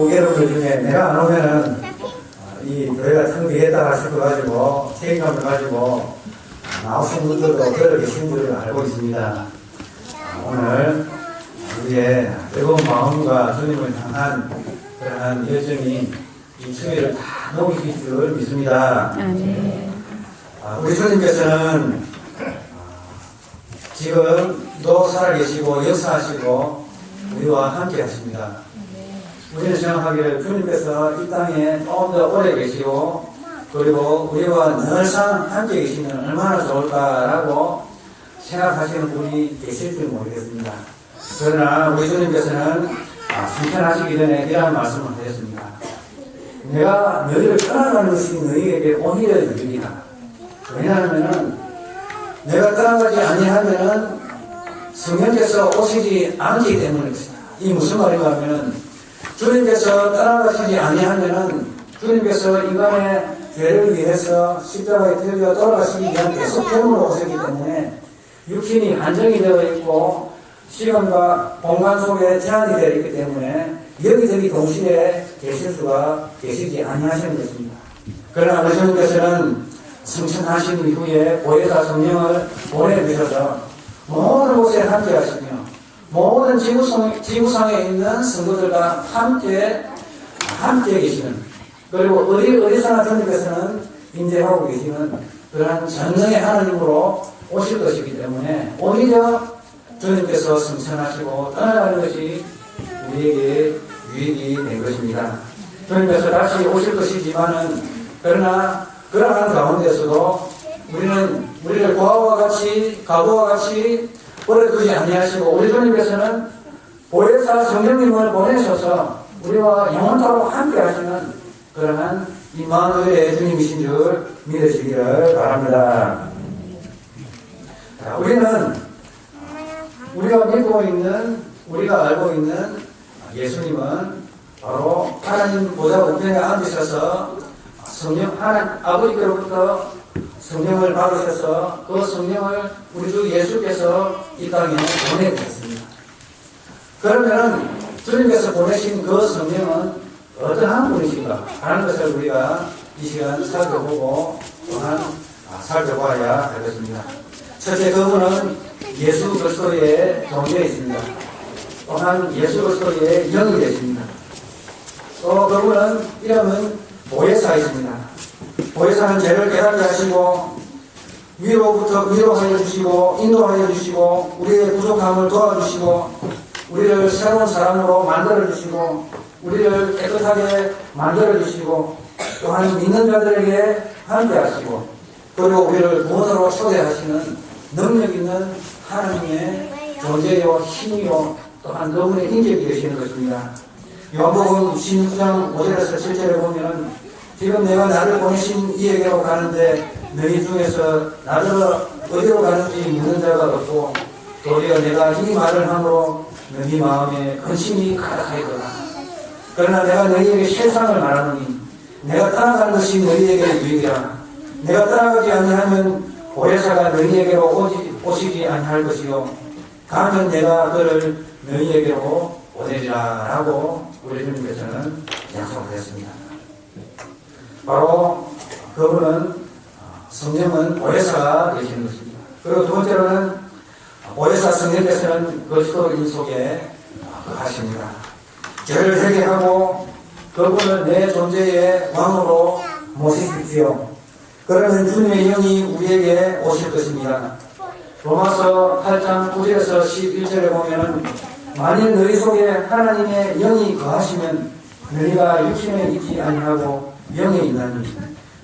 여러분들 중에 내가 안 오면은 이 교회가 창비했다 싶어가지고 책임감을 가지고 나오신 분들도 들어 계신 줄을 알고 있습니다. 오늘 우리의 뜨거운 마음과 주님을 향한 그러한 열정이 이 추위를 다 녹이실 줄 믿습니다. 우리 주님께서는 지금도 살아계시고 역사하시고 우리와 함께 하십니다. 우리는 생각하기를 주님께서 이 땅에 좀 더 오래 계시고 그리고 우리와 늘상 함께 계시면 얼마나 좋을까라고 생각하시는 분이 계실 줄 모르겠습니다. 그러나 우리 주님께서는 승천하시기 전에 이런 말씀을 하셨습니다. 내가 너희를 떠나가는 것이 너희에게 오히려 유익이다. 왜냐하면 내가 떠나가지 아니하면 성령께서 오시지 않기 때문에 그렇습니다. 이 무슨 말인가 하면 주님께서 떠나가시지 아니하면 주님께서 인간의 죄를 위해서 십자가에 들려 돌아가시기 위한 계속 병으로 오셨기 때문에 육신이 한정이 되어 있고 시간과 공간 속에 제한이 되어 있기 때문에 여기저기 동시에 계실 수가 계시지 아니하시는 것입니다. 그러나 우리 주님께서는 승천하신 이후에 보혜사 성령을 보내주셔서 모든 곳에 함께 하시며 모든 지구상에 있는 성도들과 함께 계시는 그리고 어디서나 주님께서는 임재하고 계시는 그러한 전능의 하나님으로 오실 것이기 때문에 오히려 주님께서 승천하시고 떠나가는 것이 우리에게 유익이 된 것입니다. 주님께서 다시 오실 것이지만은 그러나 그러한 가운데서도 우리를 과거와 같이 버려두지 아니하시고 우리 주님께서는 보혜사 성령님을 보내셔서 우리와 영원토록 함께 하시는 그러한 임마누엘의 주님이신 줄 믿으시기를 바랍니다. 우리가 알고 있는 예수님은 바로 하나님 보좌 우편에 앉으셔서 성령 하나님 아버지께로부터 성령을 받으셔서 그 성령을 우리 주 예수께서 이 땅에 보내주셨습니다. 그러면 주님께서 보내신 그 성령은 어떠한 분이신가 하는 것을 우리가 이 시간 살펴보고 또한 살펴봐야 하겠습니다. 첫째, 그분은 예수 그리스도의 존재에 있습니다. 또한 예수 그리스도의 영이 되십니다. 또 그분은 이름은 보혜사이십니다. 보혜사는 죄를 깨닫게 하시고 위로부터 위로하여 주시고 인도하여 주시고 우리의 부족함을 도와주시고 우리를 새로운 사람으로 만들어 주시고 우리를 깨끗하게 만들어 주시고 또한 믿는 자들에게 함께 하시고 그리고 우리를 구원으로 초대하시는 능력 있는 하나님의 존재요 힘이요 또한 그분의 인격이 되시는 것입니다. 요한복음 16장 5절에서 7절에 보면 지금 내가 나를 보내신 이에게로 가는데 너희 중에서 나를 어디로 가는지 묻는 자가 없고 도리어 내가 이 말을 함으로 너희 마음에 근심이 가득하였도다. 그러나 내가 너희에게 실상을 말하노니 내가 떠나가는 것이 너희에게 유익이라. 내가 떠나가지 아니하면 보혜사가 너희에게로 오시지 아니할 것이요 가면 내가 그를 너희에게로 보내리라 라고 우리 주님께서는 약속하셨습니다. 바로 그분은 성령은 보혜사가 되시는 것입니다. 그리고 두 번째로는 보혜사 성령께서는 그리스도인 속에 거하십니다. 죄를 회개하고 그분을 내 존재의 왕으로 모시십시오. 그러면 주님의 영이 우리에게 오실 것입니다. 로마서 8장 9절에서 11절에 보면은 만일 너희 속에 하나님의 영이 거하시면 너희가 육신에 있지 아니하고 영에 있나니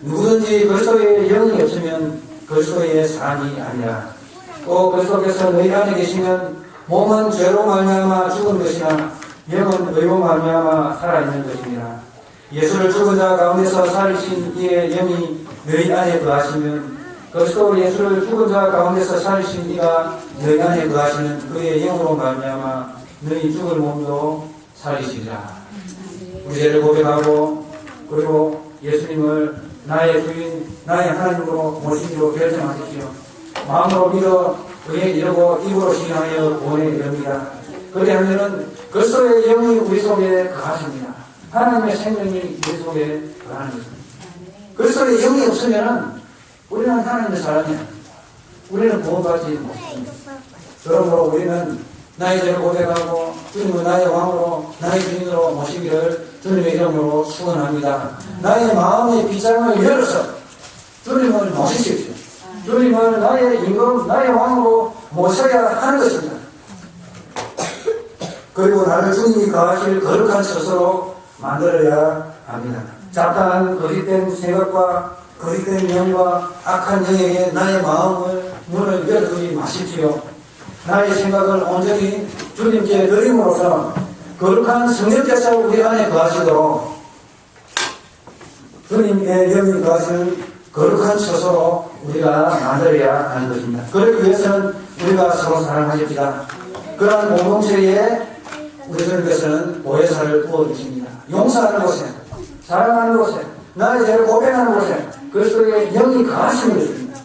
누구든지 그리스도의 영이 없으면 그리스도의 삶이 아니라 또 그리스도께서 너희 안에 계시면 몸은 죄로 말미암아 죽은 것이나 영은 의로 말미암아 살아있는 것입니다. 예수를 죽은 자 가운데서 살리신 이의 영이 너희 안에 거하시면 그리스도 예수를 죽은 자 가운데서 살리신 이가 너희 안에 거하시는 그의 영으로 말미암아 너희 죽을 몸도 살리시리라. 우리 죄를 고백하고 그리고 예수님을 나의 주인, 나의 하나님으로 모시기로 결정하십시오. 마음으로 믿어 그에 이르고 입으로 신앙하여 구원에 이릅니다. 그리하면은 그리스도의 영이 우리 속에 거하십니다. 하나님의 생명이 우리 속에 거하는 것입니다. 그리스도의 영이 없으면 우리는 하나님의 사람이야. 우리는 구원받지 못합니다. 그러므로 우리는 나의 죄를 고백하고 주님을 나의 왕으로 나의 주인으로 모시기를 주님의 이름으로 축원합니다. 나의 마음의 빗장을 열어서 주님을 모시십시오. 주님을 나의 임금, 나의 왕으로 모셔야 하는 것입니다. 그리고 나를 주님이 거하실 거룩한 스스로 만들어야 합니다. 잡다한 거짓된 생각과 거짓된 영과 악한 영에게 나의 마음을 문을 열어두지 마십시오. 나의 생각을 온전히 주님께 드림으로써 거룩한 성령께서 우리 안에 거하시도록 주님의 영이 거하시는 거룩한 처소로 우리가 만들어야 하는 것입니다. 그러기 위해서는 우리가 서로 사랑하십시다. 그러한 공동체에 우리 주님께서는 보혜사를 부어주십니다. 용서하는 곳에, 사랑하는 곳에, 나의 죄를 고백하는 곳에 그리스도의 영이 거하시는 것입니다.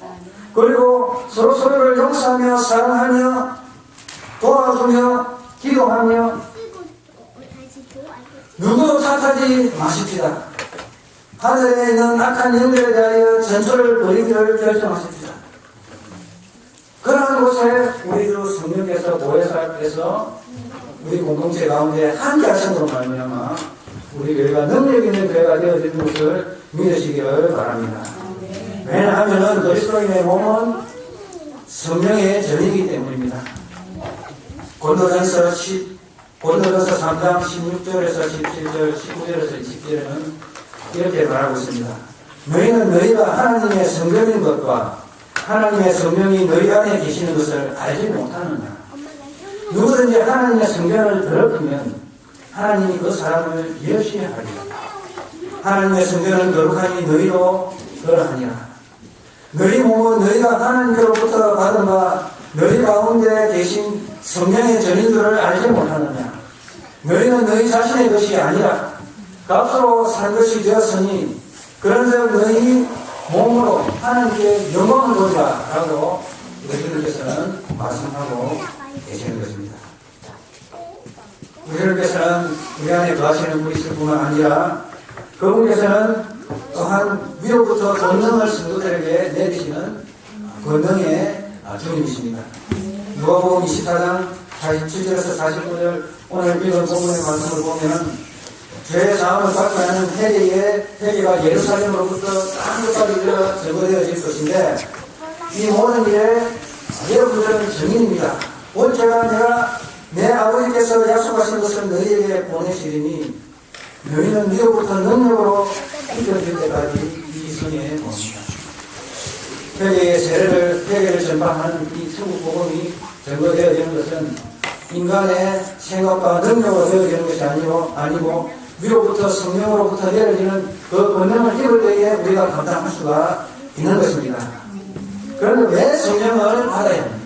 그리고 서로를 용서하며 사랑하며 도와주며 기도하며 누구도 탓하지 마십시다. 하늘에 있는 악한 영들에 대하여 전투를 벌이기를 결정하십시다. 그러한 곳에 우리 주 성령께서 보혜사께서 우리 공동체 가운데 함께 하심으로 말미암아 우리 교회가 능력 있는 교회가 되어지는 것을 믿으시기를 바랍니다. 왜냐하면 그리스도인의 몸은 성령의 전이기 때문입니다. 고린도전서 3장 16절에서 17절, 19절에서 20절에는 이렇게 말하고 있습니다. 너희는 너희가 하나님의 성전인 것과 하나님의 성령이 너희 안에 계시는 것을 알지 못하느냐. 누구든지 하나님의 성전을 더럽히면 하나님이 그 사람을 멸시하리라. 하나님의 성전은 거룩하니 너희도 그러하니라. 너희 몸은 너희가 하나님께로부터 받은 바 너희 가운데 계신 성령의 전인들을 알지 못하느냐. 너희는 너희 자신의 것이 아니라 값으로 산 것이 되었으니 그런즉 너희 몸으로 하나님께 영광을 보자 라고 우리들께서는 말씀하고 계시는 것입니다. 우리들께서는 우리 안에 거하시는 분이실뿐만 아니라 그분께서는 또한 위로부터 권능을 성도들에게 내리시는 권능의 주님이십니다. 누가복음 24장 47절에서 49절 오늘 읽은 본문의 말씀을 보면 죄의 사함을 받지 않은 회개가 예루살렘으로부터 땅끝까지 제거되어질 것인데 이 모든 일에 여러분들은 증인입니다. 본체가 내가 내 아버지께서 약속하신 것을 너희에게 보내시리니 너희는 위로부터 능력으로 이끌어질 때까지 이 성에 옵니다. 회개를 전파하는 이 천국 복음이 전거되어지는 것은 인간의 생각과 능력으로 되어지는 것이 아니고 위로부터 성령으로부터 내려지는 그 권능을 입을 때에 우리가 감당할 수가 있는 것입니다. 그런데 왜 성령을 받아야 합니까?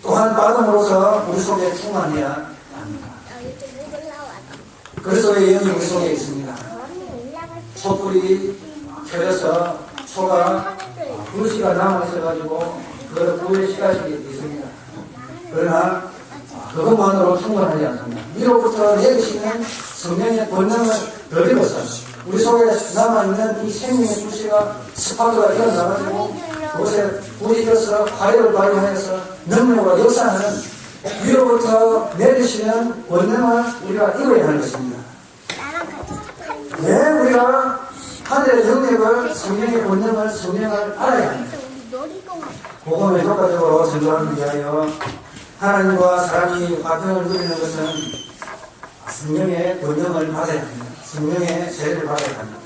또한 받음으로써 우리 속에 충만해야 합니다. 그리스도의 영이 우리 속에 있습니다. 촛불이 켜져서 초가 불씨가 남아있어가지고 그걸 불에 시가시게 있습니다. 그러나 그것만으로 충분하지 않습니다. 위로부터 내리시는 성령의 권능을 더입어서 우리 속에 남아있는 이 생명의 불씨가 스파크가 일어나가지고 그곳에 불이 켜서 화력을 발휘해서 능력으로 역사하는 위로부터 내리시는 권능을 우리가 이뤄야 하는 것입니다. 왜 우리가 하늘의 영역을 성령의 권능을 성령을 알아야 합니다. 복음을 효과적으로 전도하기 위하여 하나님과 사람이 화평을 누리는 것은 성령의 권능을 받아야 합니다. 성령의 세례를 받아야 합니다.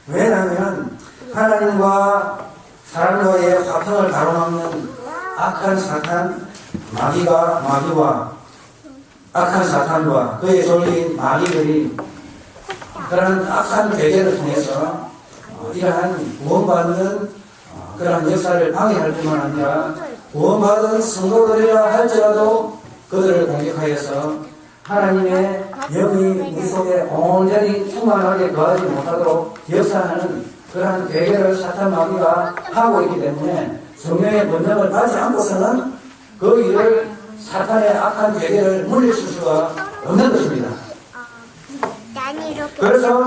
왜냐하면 하나님과 사람과의 화평을 가로막는 악한 사탄 마귀와 악한 사탄과 그의 졸린 마귀들이 그러한 악한 계계를 통해서 이러한 구원받는 그러한 역사를 방해할 뿐만 아니라 구원받은 성도들이라 할지라도 그들을 공격하여서 하나님의 영이 우리 속에 온전히 충만하게 거하지 못하도록 역사하는 그러한 계계를 사탄 마귀가 하고 있기 때문에 성령의 권능을 받지 않고서는 그 일을 사탄의 악한 계계를 물리칠 수가 없는 것입니다. 그래서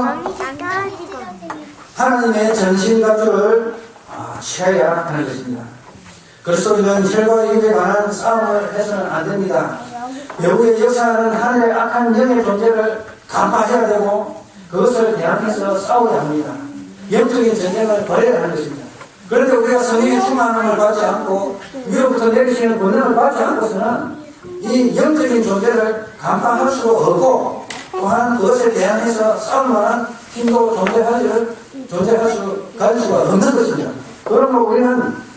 하나님의 전신갑주를 취해야 하는 것입니다. 그리스도인은 혈과 육에 관한 싸움을 해서는 안 됩니다. 외부의 역사하는 하늘의 악한 영의 존재를 간파해야 되고 그것을 대항해서 싸워야 합니다. 영적인 전쟁을 벌여야 하는 것입니다. 그런데 우리가 성령의 충만함을 받지 않고 위로부터 내리시는 권능을 받지 않고서는 이 영적인 존재를 간파할 수 없고 또한 그것에 대항해서 싸울 만한 힘도 가질 수가 없는 것입니다. 그러므로 우리는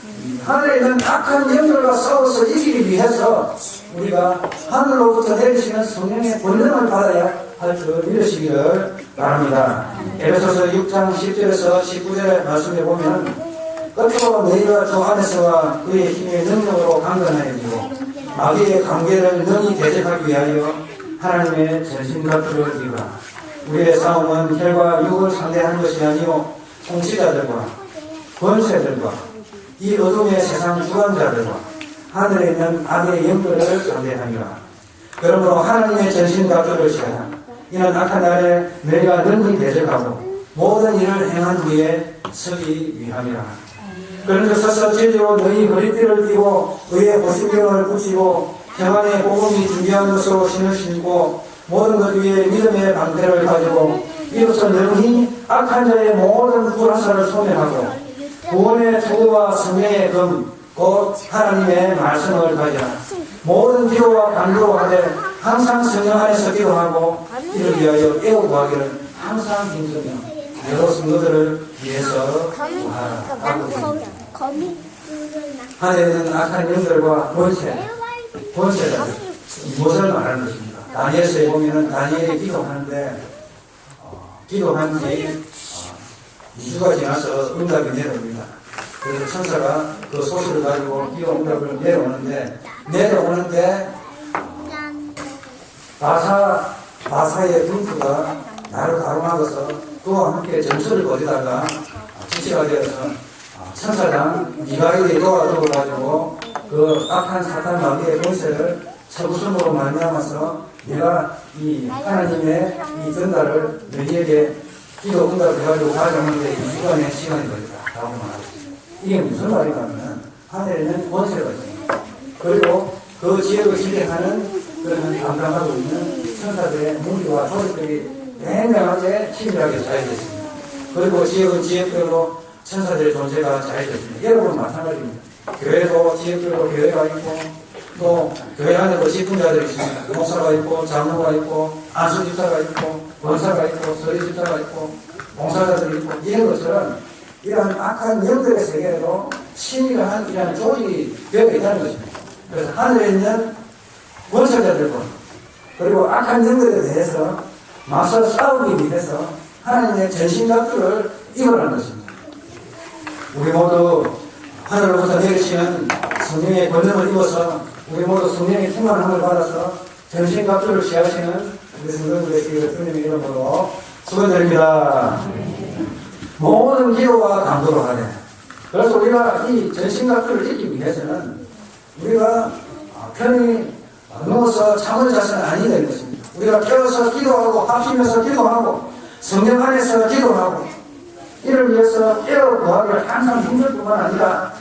하늘에 있는 악한 영들과 싸워서 이기기 위해서 우리가 하늘로부터 내리시는 성령의 권능을 받아야 할 줄 믿으시기를 바랍니다. 에베소서 6장 10절에서 19절의 말씀에 보면 끝으로 너희가 주 안에서와 그의 힘의 능력으로 강건하여지고 마귀의 관계를 능히 대적하기 위하여 하나님의 전신갑주를 입으라. 우리의 싸움은 혈과 육을 상대하는 것이 아니요 통치자들과 권세들과 이 어둠의 세상 주관자들과 하늘에 있는 악의 영들을 상대하니라. 그러므로 하나님의 전신갑주를 취하라. 이는 악한 날에 너희가 능히 대적하고 모든 일을 행한 후에 서기 위함이라. 그런데 서서 진리로 너희 허리띠를 띠고 의의 보신경을 붙이고 평안의 복음이 준비한 것으로 신을 신고 모든 것 위에 믿음의 방패를 가지고 이로써 능히 악한 자의 모든 불화살을 소멸하고 구원의 투구와 성령의 금 곧 하나님의 말씀을 가지라. 모든 기도와 간구로 하되 항상 성령 안에서 기도하고 이를 위하여 애호구하기를 항상 힘쓰며 여러 성도들을 위해서 구하라. 하늘에 있는 악한 영들과 권세자들 무엇을 말하는 것입니다. 다니엘서에 보면은 다니엘이 기도하는데 기도한 지 2주가 지나서 응답이 내려옵니다. 그래서 천사가 그 소식을 가지고 기도 응답을 내려오는데 바사의 분수가 나를 가로막아서 그와 함께 전투를 벌이다가 지체가 되어서 천사장 미가엘이 도와줘 가지고 그 악한 사탄 마귀의 권세를 처구심으로 말미암아서 내가 이 하나님의 이 전달을 너희에게 기도 응답을 해가지고 가져오는데 2주간의 시간이 걸린다. 라고 말합니다. 이게 무슨 말이냐면 하늘에 있는 권세가 있습니다. 그리고 그 지역을 지배하는 그런 감당하고 있는 천사들의 무기와 조직들이 냉정하게 치밀하게 자해졌습니다. 그리고 지역은 지역별로 천사들의 존재가 자해졌습니다. 여러분 마찬가지입니다. 교회도 지역별로 교회가 있고 또 교회 안에도 직분자들이 있습니다. 목사가 있고 장로가 있고 안수집사가 있고 권사가 있고 서리집사가 있고 봉사자들이 있고 이런 것처럼 이러한 악한 영들의 세계에도 신이라는 이러한 조직이 되어 있다는 것입니다. 그래서 하늘에 있는 권세자들과 그리고 악한 영들에 대해서 맞서 싸우기 위해서 하나님의 전신갑주를 입으라는 것입니다. 우리 모두 하늘로부터 내리시는 성령의 권능을 입어서 우리 모두 성령의 충만함을 받아서 전신갑주를 취하시는 우리 성도들 되시기를 주님의 이름으로 축원드립니다. 모든 기도와 간구로 하네. 그래서 우리가 이 전신갑주를 지키기 위해서는 우리가 편히 누워서 잠을 자서는 아니 되는 것입니다. 우리가 깨어서 기도하고 합심해서 기도하고 성령 안에서 기도하고 이를 위해서 깨어 구하기를 항상 힘들 뿐만 아니라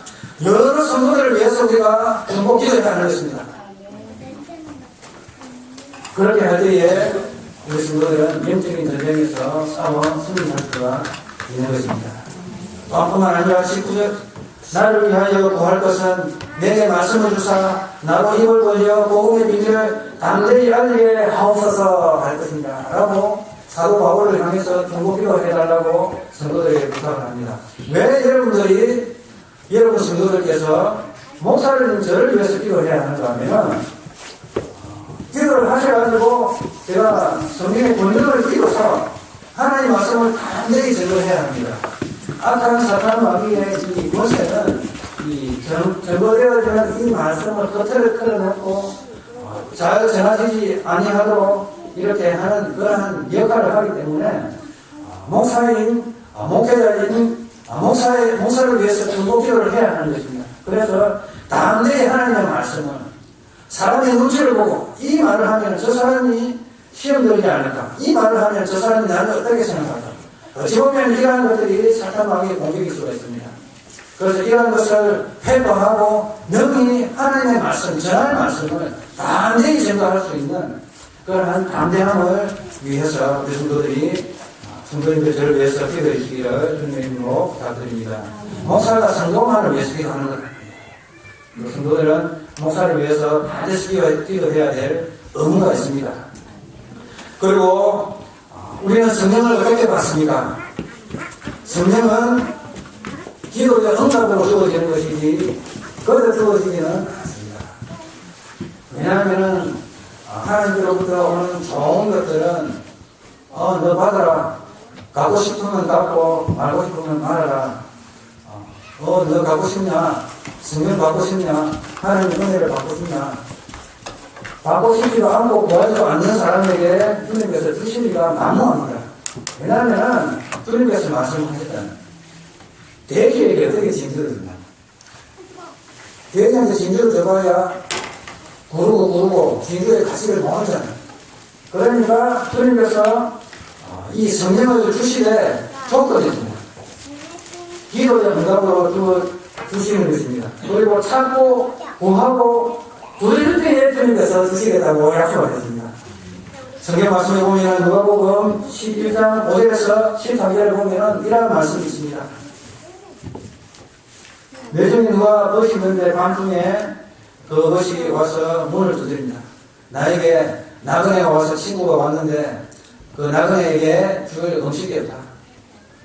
여러 성도들을 위해서 우리가 전복 기도해야 하는 것입니다. 그렇게 할 때에 우리 성도들은 영적인 전쟁에서 싸워 승리할 수가 있는 것입니다. 뿐만 아니라 19절 나를 위하여 구할 것은 내게 말씀을 주사 나로 입을 벌려 복음의 비밀을 담대히 알리게 하옵소서 할 것입니다. 라고 사도 바울을 향해서 중보기도 해달라고 성도들에게 부탁을 합니다. 왜 여러분 성도들께서 목사님 저를 위해서 기도해야 하는가 하면 기도를 하셔가지고 제가 성령의 권능을 띄워서 하나님 말씀을 담대히 전도해야 합니다. 악한 사탄 마귀의 이 권세는 이 전거되어지는 이 말씀을 겉을 끌어놓고 잘 전하지지 아니하도록 이렇게 하는 그러한 역할을 하기 때문에 목사를 위해서 전도기도를 해야 하는 것입니다. 그래서 담대히 하나님의 말씀을 사람의 눈치를 보고 이 말을 하면 저 사람이 시험 들지 않을까? 이 말을 하면 저 사람이 나를 어떻게 생각할까? 어찌 보면 이러한 것들이 사탄마귀의 공격일 수가 있습니다. 그래서 이러한 것을 회개하고 능히 하나님의 말씀, 전할 말씀을 담대히 전가할 수 있는 그러한 담대함을 위해서 우리 성도님들 저를 위해서 기도해 주시기를 주님의 이름으로 부탁드립니다. 목사가 성도만을 위해서 기도하는 것 아닙니다. 성도들은 목사를 위해서 반드시 기도해야 될 의무가 있습니다. 그리고 우리는 성령을 어떻게 받습니까? 성령은 기도의 응답으로 주어지는 것이지 거저 주어지지는 않습니다. 왜냐하면 하나님께로부터 오는 좋은 것들은 너 받아라. 가고 싶으면 갖고 말고 싶으면 말아라. 너 갖고 싶냐? 성령 받고 싶냐? 하나님의 은혜를 받고 싶냐? 받고 싶지도 않고 구하지도 않는 사람에게 주님께서 주시기가 만무합니다. 왜냐하면 주님께서 말씀하셨잖아요. 돼지에게 어떻게 징조를 주냐? 돼지한테 징조를 줘봐야 구르고 징조의 가치를 모르잖아요. 그러니까 주님께서 이 성령을 주시되 조건입니다. 기도의 응답으로 주시는 것입니다. 그리고 찾고 구하고 부를 때에 주님께서 주시겠다고 약속하셨습니다. 성경 말씀에 보면 누가복음 11장 5절에서 13절에 보면 이러한 말씀이 있습니다. 매중에 누가 벗이 있는데 밤중에 그 벗이 와서 문을 두드립니다. 나에게 나그네가 와서 친구가 왔는데 그 나그네에게 줄 음식이 없다.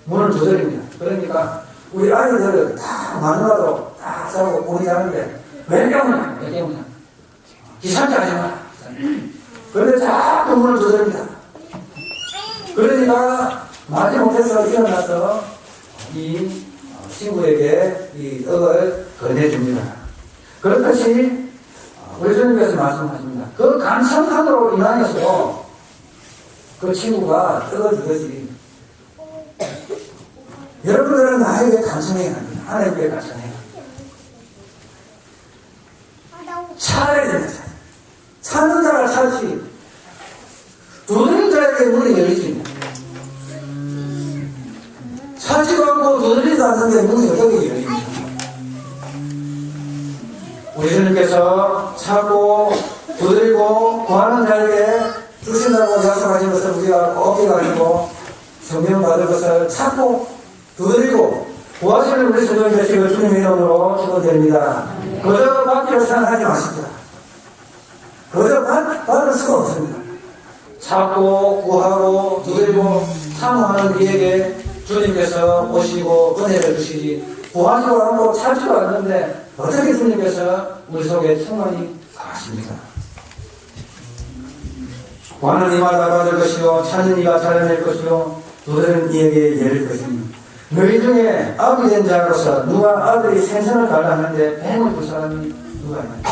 문을 두드립니다. 그러니까 우리 아이들을 다 마누라도 다 싸우고 본이 하는데 왜 깨우냐? 기상치 하지 마. 그런데 자꾸 문을 두드립니다. 그러니까 마지 못해서 일어나서 이 친구에게 이 떡을 건네줍니다. 그렇듯이 우리 주님께서 말씀하십니다. 그 간청함으로 인하여서 그 친구가 떡을 주듯이 여러분들은 나에게 간청해야 합니다. 하나님께 간청해야 합니다. 찾아야 됩니다. 찾는 자가 찾지. 두드리는 자에게 문이 열리지. 찾지도 않고 두드리지도 않는데 문이 어떻게 열립니까? 우리 주님께서 찾고 두드리고 구하는 자에게 주신다고 약속하신 것을 우리가 어깨가 아니고 성령 받을 것을 찾고 두드리고 구하시는 우리 성령 되시길 주님의 이름으로 축원드립니다. 그저 받기로 생각하지 마십니다. 그저 받을 수가 없습니다. 찾고 구하고 두드리고 사모하는 이에게 주님께서 오시고 은혜를 주시지 구하지도 않고 찾지도 않는데 어떻게 주님께서 우리 속에 충만히 가십니까? 구하는 이마다 받을 것이요 찾는 이가 찾아낼 것이요 두드리는 이에게 열릴 것입니다. 너희 중에 아비 된 자로서 누가 아들이 생선을 달라 하는데 뱀을 줄 사람이 누가 있나요?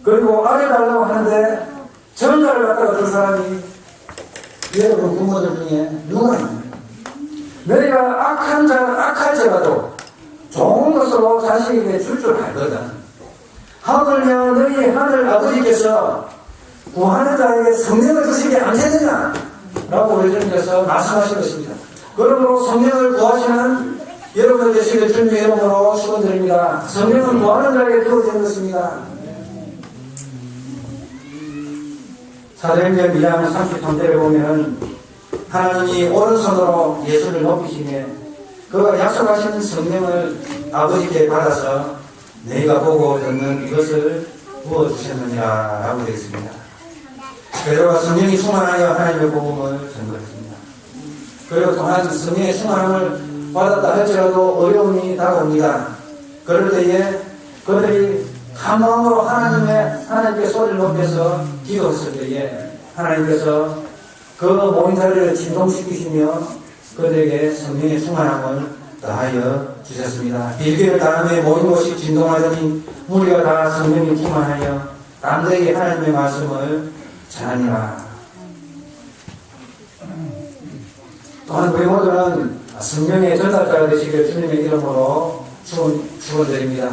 그리고 알을 달라고 하는데 전갈을 갖다가 줄 사람이 여러분 부모들 중에 누가 있나요? 너희가 악할지라도 좋은 것으로 자식에게 줄 줄 알거든. 하물며 너희 하늘 아버지께서 구하는 자에게 성령을 주시지 않겠느냐? 라고 우리 주님께서 말씀하신 것입니다. 그러므로 성령을 구하시는 여러분들 되시길 주님의 이름으로 축원드립니다. 성령은 구하는 자에게 주어지는 것입니다. 사도행전 2장 33절에 보면 하나님이 오른손으로 예수를 높이시며 그가 약속하신 성령을 아버지께 받아서 너희가 보고 듣는 이것을 부어주셨느니라 라고 되어 있습니다. 베드로가 성령이 충만하여 하나님의 복음을 전거했습니다. 그리고 또한 성령의 충만함을 받았다 할지라도 어려움이 다가옵니다. 그럴 때에 그들이 한 마음으로 하나님께 소리를 높여서 기도했을 때에 하나님께서 그 모인 자리를 진동시키시며 그들에게 성령의 충만함을 더하여 주셨습니다. 빌개를 다음에 모인 곳이 진동하더니 무리가 다 성령이 충만하여 남들에게 하나님의 말씀을 전하니라. 또한 우리 모두는 성령의 전달자가 되시길 주님의 이름으로 축원드립니다.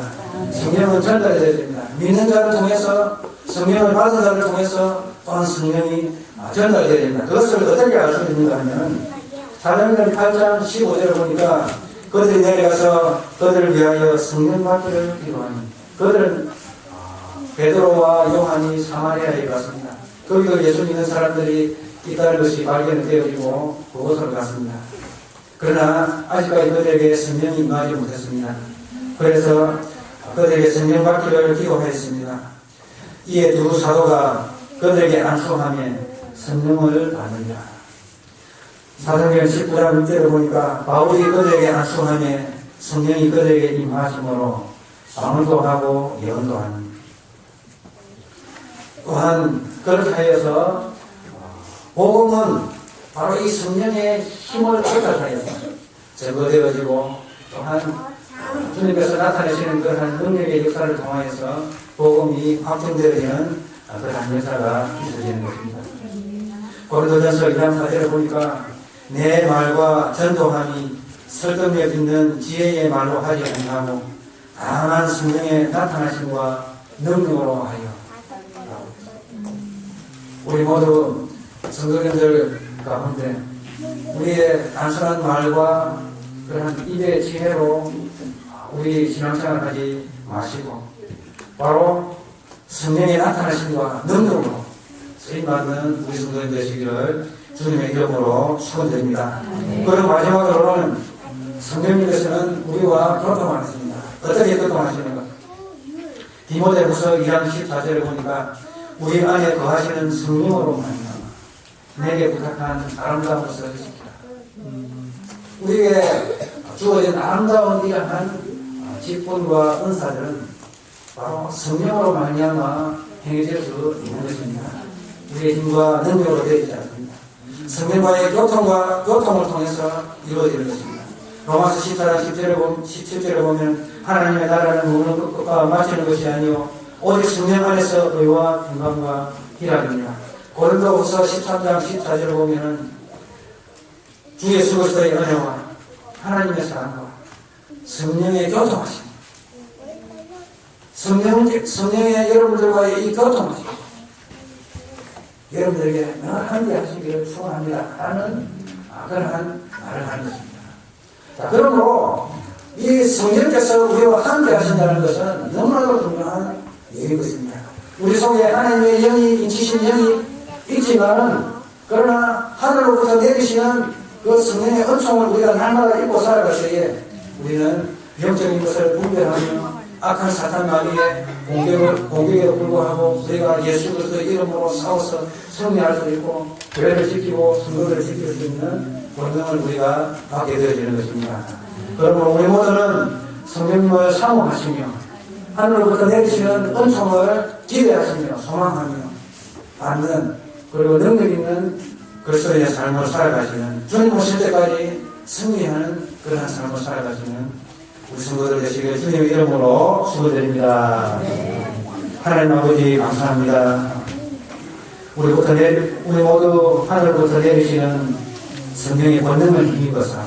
성령은 전달이 되야 됩니다. 믿는 자를 통해서 성령을 받은 자를 통해서 또한 성령이 전달되어야 됩니다. 그것을 어떻게 알 수 있는가 하면 사도행전 8장 15절을 보니까 그들이 내려가서 그들을 위하여 성령 받기를 기도하니 그들은 베드로와 요한이 사마리아에 갔습니다. 거기도 예수 믿는 사람들이 있다는 것이 발견되어지고 그곳으로 갔습니다. 그러나 아직까지 그들에게 성령이 임하지 못했습니다. 그래서 그들에게 성령 받기를 기도하였습니다. 이에 두 사도가 그들에게 안수하며 성령을 받느니라. 사도행전 19장 6절을 보니까 바울이 그들에게 안수하며 성령이 그들에게 임하심으로 방언도 하고 예언도 하는. 또한 그렇게 하여서 복음은 바로 이 성령의 힘을 조작하여서 제거되어지고 또한 주님께서 나타내시는 그러한 능력의 역사를 통하여서 복음이 확정되어지는 그러한 역사가 있어지는 것입니다. 고린도전서 2장 4절을 보니까 내 말과 전도함이 설득력 있는 지혜의 말로 하지 아니하고 다만 성령의 나타나심과 능력으로 하여. 우리 모두 성도님들 가운데 우리의 단순한 말과 그런 입의 지혜로 우리 신앙생활을 하지 마시고 바로 성령의 나타나심과 능력으로 쓰임받는 우리 성도님 되시기를 주님의 이름으로 축원드립니다. 그리고 마지막으로는 성령님께서는 우리와 교통하십니다. 어떻게 교통하시는가? 디모데후서 2장 14절을 보니까 우리 안에 거하시는 성령으로 말미암아 내게 부탁한 아름다운 것을 지키라. 우리에게 주어진 아름다운 이러한 직분과 은사들은 바로 성령으로 말미암아 행해질 수 있는 것입니다. 우리의 힘과 능력으로 되어지지 않습니다. 성령과의 교통을 통해서 이루어지는 것입니다. 로마서 14장 17절에 보면 하나님의 나라는 먹는 것과 마시는 것이 아니요 오직 성령 안에서 의와 평강과 희락입니다. 고린도후서 13장 14절을 보면은 주 예수 그리스도의 은혜와 하나님의 사랑과 성령의 교통하심, 성령의 여러분들과의 이 교통하심, 여러분들에게 늘 함께하시기를 축원합니다 하는 그러한 말을 하는 것입니다. 자, 그러므로 이 성령께서 우리와 함께하신다는 것은 너무나도 중요한 얘기인 것입니다. 우리 속에 하나님의 영이 인치신 영이 있지만은 그러나 하늘로부터 내리시는 그 성령의 은총을 우리가 날마다 입고 살아갈 때에 우리는 영적인 것을 분별하며 악한 사탄 마귀의 공격에 불구하고 우리가 예수 그리스도의 이름으로 싸워서 승리할 수 있고 교회를 지키고 성도를 지킬 수 있는 권능을 우리가 받게 되어지는 것입니다. 그러므로 우리 모두는 성령님을 사모하시며 하늘로부터 내리시는 은총을 기대하시며 소망하며 받는 그리고 능력 있는 그리스도의 삶을 살아가시는 주님 오실 때까지 승리하는 그러한 삶을 살아가시는 우리 성도들 되시길 주님의 이름으로 축원드립니다. 하나님 아버지 감사합니다. 우리 모두 하늘부터 내리시는 성령의 권능을 힘입어서